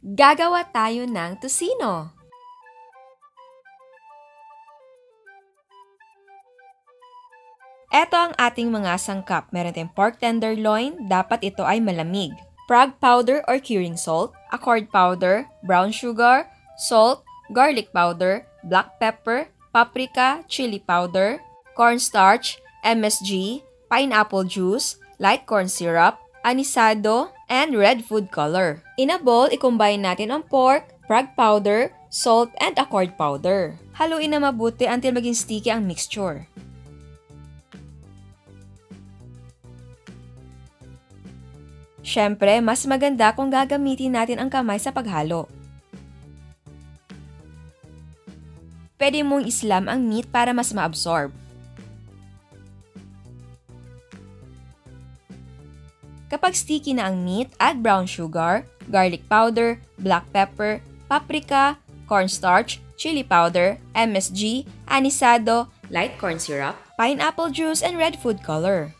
Gagawa tayo ng tocino. Ito ang ating mga sangkap. Meron tayong pork tenderloin, dapat ito ay malamig. Prague powder or curing salt, accord powder, brown sugar, salt, garlic powder, black pepper, paprika, chili powder, cornstarch, MSG, pineapple juice, light corn syrup, anisado, and red food color. In a bowl, i-combine natin ang pork, prague powder, salt, and accord powder. Haluin na mabuti until maging sticky ang mixture. Siyempre, mas maganda kung gagamitin natin ang kamay sa paghalo. Pwede mong islam ang meat para mas ma-absorb. Kapag sticky na ang meat, add brown sugar, garlic powder, black pepper, paprika, cornstarch, chili powder, MSG, anisado, light corn syrup, pineapple juice, and red food color.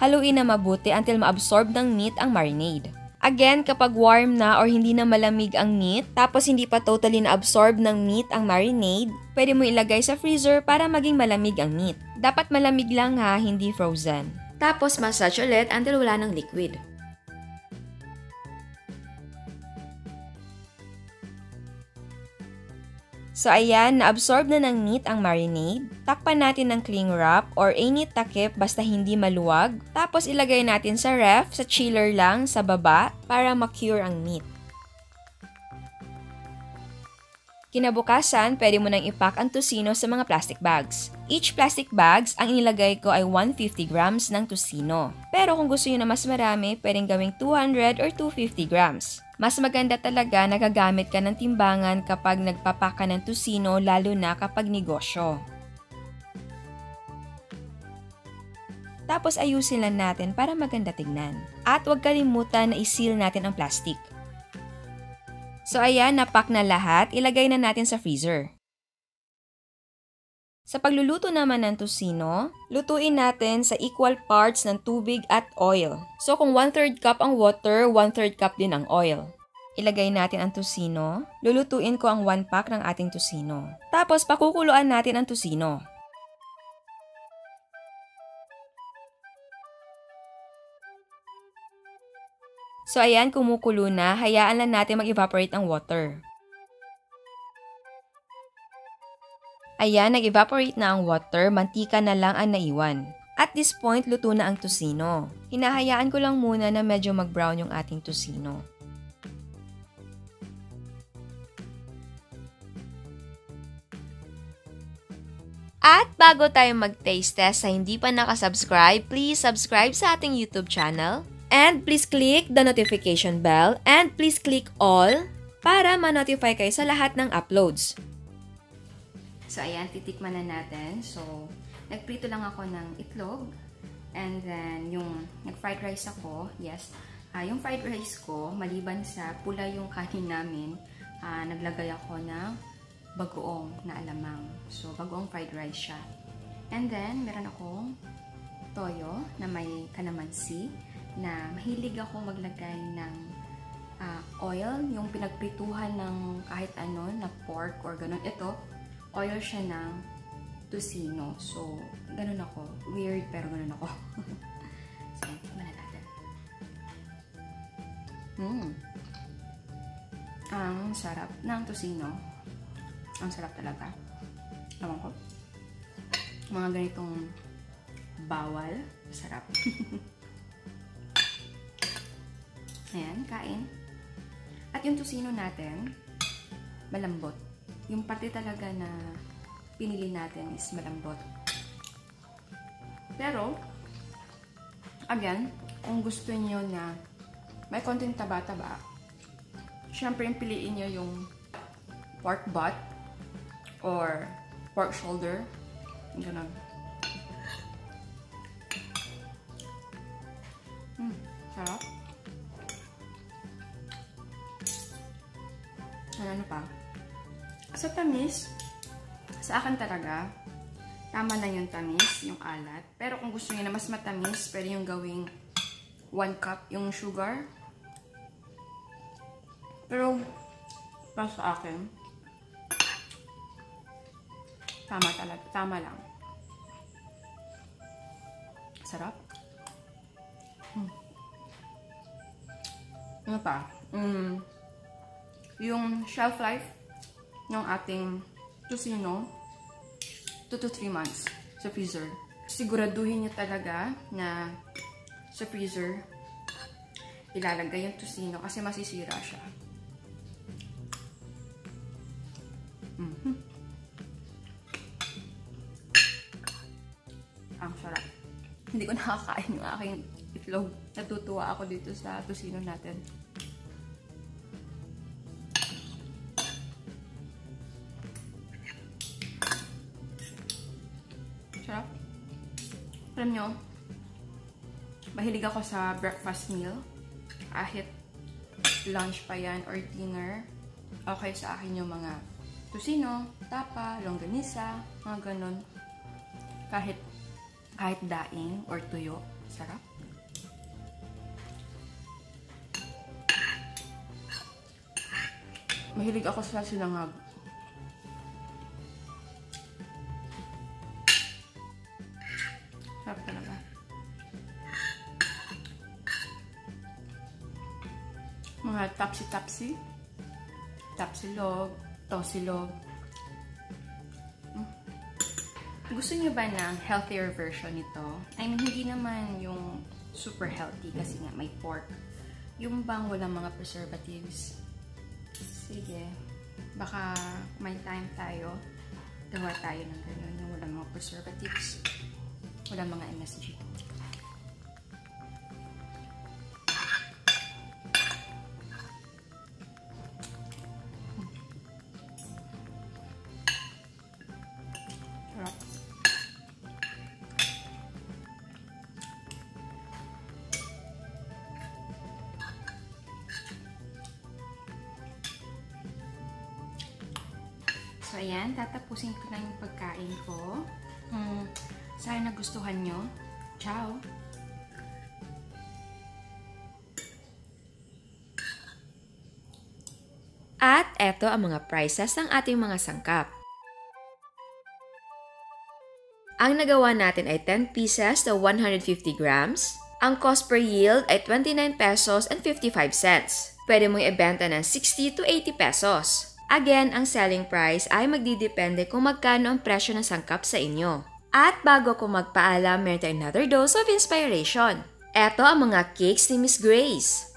Haluin na mabuti until ma-absorb ng meat ang marinade. Again, kapag warm na or hindi na malamig ang meat, tapos hindi pa totally na-absorb ng meat ang marinade, pwede mo ilagay sa freezer para maging malamig ang meat. Dapat malamig lang ha, hindi frozen. Tapos massage ulit until wala ng liquid. So ayan, na-absorb na ng meat ang marinade. Takpan natin ng cling wrap or any takip basta hindi maluwag. Tapos ilagay natin sa ref, sa chiller lang, sa baba, para ma-cure ang meat. Kinabukasan, pwede mo nang ipack ang tocino sa mga plastic bags. Each plastic bags, ang inilagay ko ay 150 grams ng tocino. Pero kung gusto nyo na mas marami, pwedeng gawing 200 or 250 grams. Mas maganda talaga na gagamit ka ng timbangan kapag nagpapak ka ng tocino, lalo na kapag negosyo. Tapos ayusin lang natin para maganda tignan. At huwag kalimutan na i-seal natin ang plastic. So ayan, napak na lahat, ilagay na natin sa freezer. Sa pagluluto naman ng tocino, lutuin natin sa equal parts ng tubig at oil. So kung 1/3 cup ang water, 1/3 cup din ang oil. Ilagay natin ang tocino. Lulutuin ko ang 1 pack ng ating tocino. Tapos pakukuluan natin ang tocino. So ayan, kumukulo na, hayaan lang natin mag-evaporate ang water. Ayan, nag-evaporate na ang water, mantika na lang ang naiwan. At this point, luto na ang tocino. Hinahayaan ko lang muna na medyo mag-brown yung ating tocino. At bago tayo mag-taste test sa hindi pa nakasubscribe, please subscribe sa ating YouTube channel. And please click the notification bell and please click all para ma-notify kayo sa lahat ng uploads. So, ayan, titikman na natin. So, nagprito lang ako ng itlog. And then, yung nag-fried rice ako, yes. Yung fried rice ko, maliban sa pula yung kanin namin, naglagay ako ng bagoong na alamang. So, bagoong fried rice siya. And then, meron akong toyo na may kalamansi, na mahilig ako maglagay ng oil, yung pinagprituhan ng kahit ano, na pork or ganun. Ito, oil siya ng tocino. So, ganun ako. Weird, pero ganun ako. So, tignan natin. Ang sarap ng tocino. Ang sarap talaga. Ewan ko. Mga ganitong bawal. Sarap. Ayan, kain. At yung tocino natin, malambot. Yung parte talaga na pinili natin is malambot. Pero, again, kung gusto niyo na may konting taba-taba, syempre yung piliin niyo yung pork butt or pork shoulder. Ganun. Sarap. Ano pa? Sa tamis, sa akin talaga, tama na yung tamis, yung alat. Pero kung gusto niyo na mas matamis, pwede yung gawing 1 cup yung sugar. Pero, para sa akin, tama talaga. Tama lang. Sarap. Ano pa? Yung shelf life ng ating Tocino, 2 to 3 months sa freezer. Siguraduhin niyo talaga na sa freezer ilalagay yung Tocino kasi masisira siya. Ang sarap. Hindi ko nakakain yung aking itlog. Natutuwa ako dito sa Tocino natin. Sarap. Alam nyo, mahilig ako sa breakfast meal. Kahit lunch pa yan or dinner, okay sa akin yung mga Tocino, tapa, longganisa, mga ganun. Kahit daing or tuyo. Sarap. Mahilig ako sa sinangag. Sarap talaga. Mga tapsi-tapsi. Tapsilog. Tosilog. Gusto niyo ba ng healthier version nito? I mean, hindi naman yung super healthy kasi nga may pork. Yung bang walang mga preservatives. Sige. Baka may time tayo. Gawa tayo ng ganyan. Yung walang mga preservatives. Walang mga MSG. Sarap. So, ayan. Tatapusin ko na yung pagkain ko. Sana nagustuhan nyo. Ciao! At eto ang mga prices ng ating mga sangkap. Ang nagawa natin ay 10 pieces to 150 grams. Ang cost per yield ay 29 pesos and 55 cents. Pwede mong ibenta ng 60 to 80 pesos. Again, ang selling price ay magdidepende kung magkano ang presyo ng sangkap sa inyo. At bago ko magpaalam, meron tayong another dose of inspiration. Eto ang mga cakes ni Miss Grace.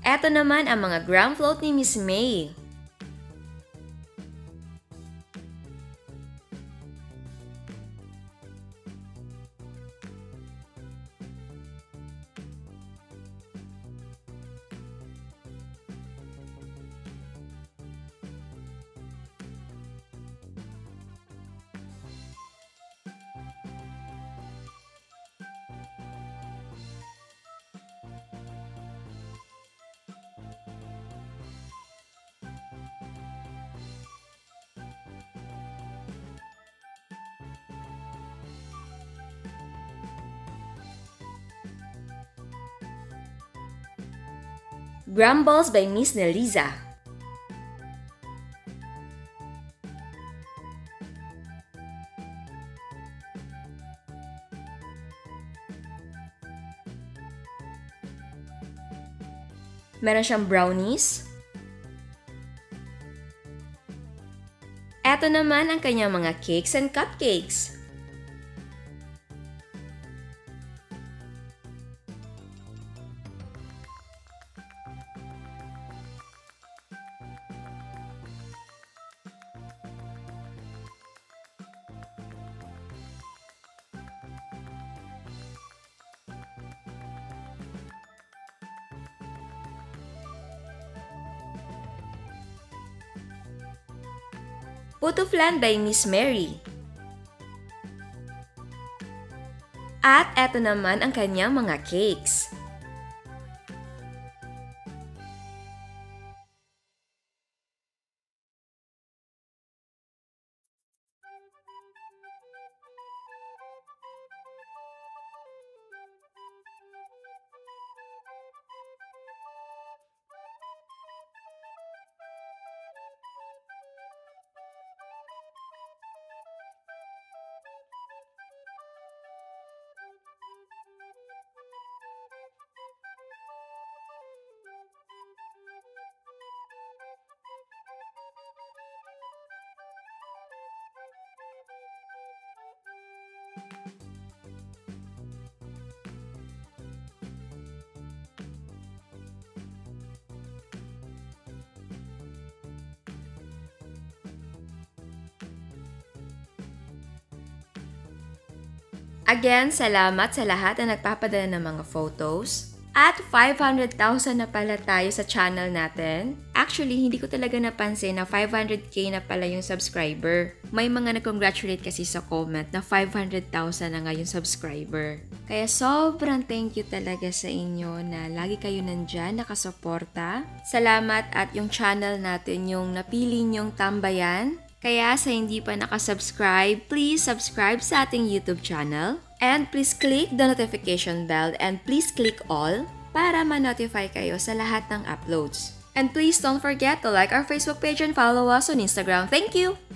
Eto naman ang mga gram float ni Miss May. Grumbles by Miss Neliza. Meron siyang brownies. Eto naman ang kanyang mga cakes and cupcakes. Puto flan by Miss Mary. At eto naman ang kanyang mga cakes. Again, salamat sa lahat na nagpapadala ng mga photos. At 500,000 na pala tayo sa channel natin. Actually, hindi ko talaga napansin na 500k na pala yung subscriber. May mga nag-congratulate kasi sa comment na 500,000 na nga yung subscriber. Kaya sobrang thank you talaga sa inyo na lagi kayo nandyan, nakasuporta. Salamat at yung channel natin yung napili nyong tambayan. Kaya sa hindi pa nakasubscribe, please subscribe sa ating YouTube channel. And please click the notification bell and please click all para ma-notify kayo sa lahat ng uploads. And please don't forget to like our Facebook page and follow us on Instagram. Thank you!